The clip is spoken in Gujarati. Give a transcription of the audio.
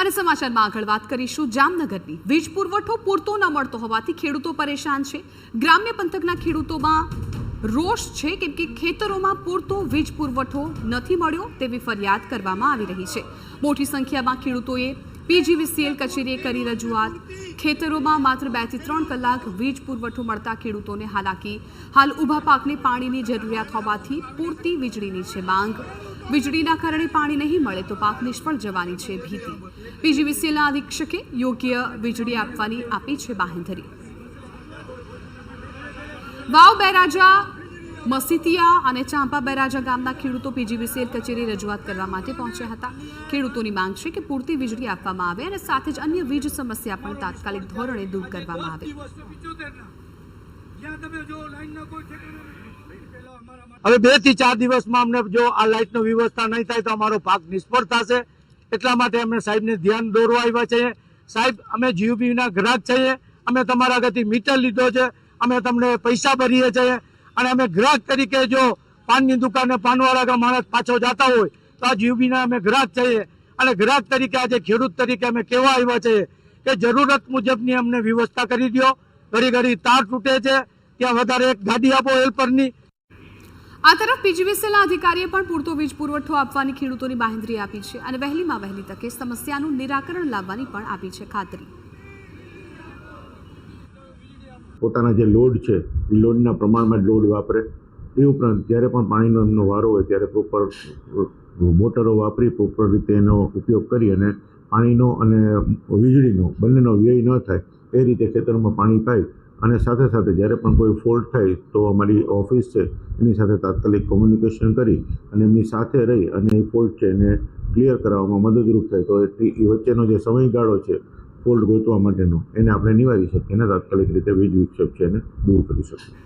અને સમાચારમાં આગળ વાત કરીશું જામનગરની વીજ પુરવઠો પૂરતો ન મળતો હોવાથી ખેડૂતો પરેશાન છે। ગ્રામ્ય પંથકના ખેડૂતોમાં રોષ છે કેમ કે ખેતરોમાં પૂરતો વીજ પુરવઠો નથી મળ્યો તેવી ફરિયાદ કરવામાં આવી રહી છે। મોટી સંખ્યામાં ખેડૂતોએ પીજીવીસીએલ કચેરીએ કરી રજૂઆત। ખેતરોમાં માત્ર 2 થી 3 કલાક વીજ પુરવઠો મળતા ખેડૂતોને હાલાકી। હાલ ઊભા પાકને પાણીની જરૂરિયાત હોવાથી પૂરતી વીજળીની છે માંગ। વીજળીના કારણે પાણી નહીં મળે તો પાક નિષ્ફળ જવાની છે ભીતિ। પીજીવીસીએલના અધિક્ષકે યોગ્ય વીજળી આપવાની આપી છે બાંહેધરી। વાવ બેરાજા મસીતિયા અને ચાંપા બેરાજા ગામના ખેડૂતો પીજીવીસીએલ કચેરી રજૂઆત કરવા માટે પહોંચ્યા હતા। ખેડૂતોની માંગ છે કે પૂરતી વીજળી આપવામાં આવે અને સાથે જ અન્ય વીજ સમસ્યા પણ તાત્કાલિક ધોરણે દૂર કરવામાં આવે। હવે 2 થી 4 દિવસમાં અમને જો આ લાઇટની વ્યવસ્થા નહીં થાય તો અમારો પાક નિષ્ફળ થશે। એટલા માટે અમે સાહેબને ધ્યાન દોરવા આવ્યા છીએ। સાહેબ, અમે જીયુબીના ગ્રાહક છીએ, અમે તમારા આગળથી મીટર લીધો છે, અમે તમને પૈસા ભરીએ છીએ અને અમે ગ્રાહક તરીકે જો પાનની દુકાને પાનવાળા માણસ પાછો જતા હોય તો આ જીયુબીના અમે ગ્રાહક છીએ અને ગ્રાહક તરીકે આજે ખેડૂત તરીકે અમે કહેવા આવ્યા છીએ કે જરૂરત મુજબની અમને વ્યવસ્થા કરી દો। ઘડી ઘડી તાર તૂટે છે, ત્યાં વધારે એક ગાડી આપો હેલ્પરની। આ તરફ પીજીવીસીએલના અધિકારીએ પણ પૂરતો વીજ પુરવઠો આપવાની ખેડૂતોની બાંહેધરી આપી છે અને વહેલીમાં વહેલી તકે સમસ્યાનું નિરાકરણ લાવવાની પણ આપી છે ખાતરી। પોતાના જે લોડ છે એ લોડના પ્રમાણમાં લોડ વાપરે। એ ઉપરાંત જ્યારે પણ પાણીનો એમનો વારો હોય ત્યારે પ્રોપર મોટરો વાપરી પ્રોપર રીતે એનો ઉપયોગ કરી અને પાણીનો અને વીજળીનો બંનેનો વ્યય ન થાય એ રીતે ખેતરમાં પાણી પાય અને સાથે સાથે જ્યારે પણ કોઈ ફોલ્ટ થાય તો અમારી ઓફિસ છે એની સાથે તાત્કાલિક કોમ્યુનિકેશન કરી અને એમની સાથે રહી અને એ ફોલ્ટ છે એને ક્લિયર કરાવવામાં મદદરૂપ થાય તો એ વચ્ચેનો જે સમયગાળો છે ફોલ્ટ ગોતવા માટેનો એને આપણે નિવારી શકીએ અને તાત્કાલિક રીતે વીજ વિક્ષેપ છે એને દૂર કરી શકીએ।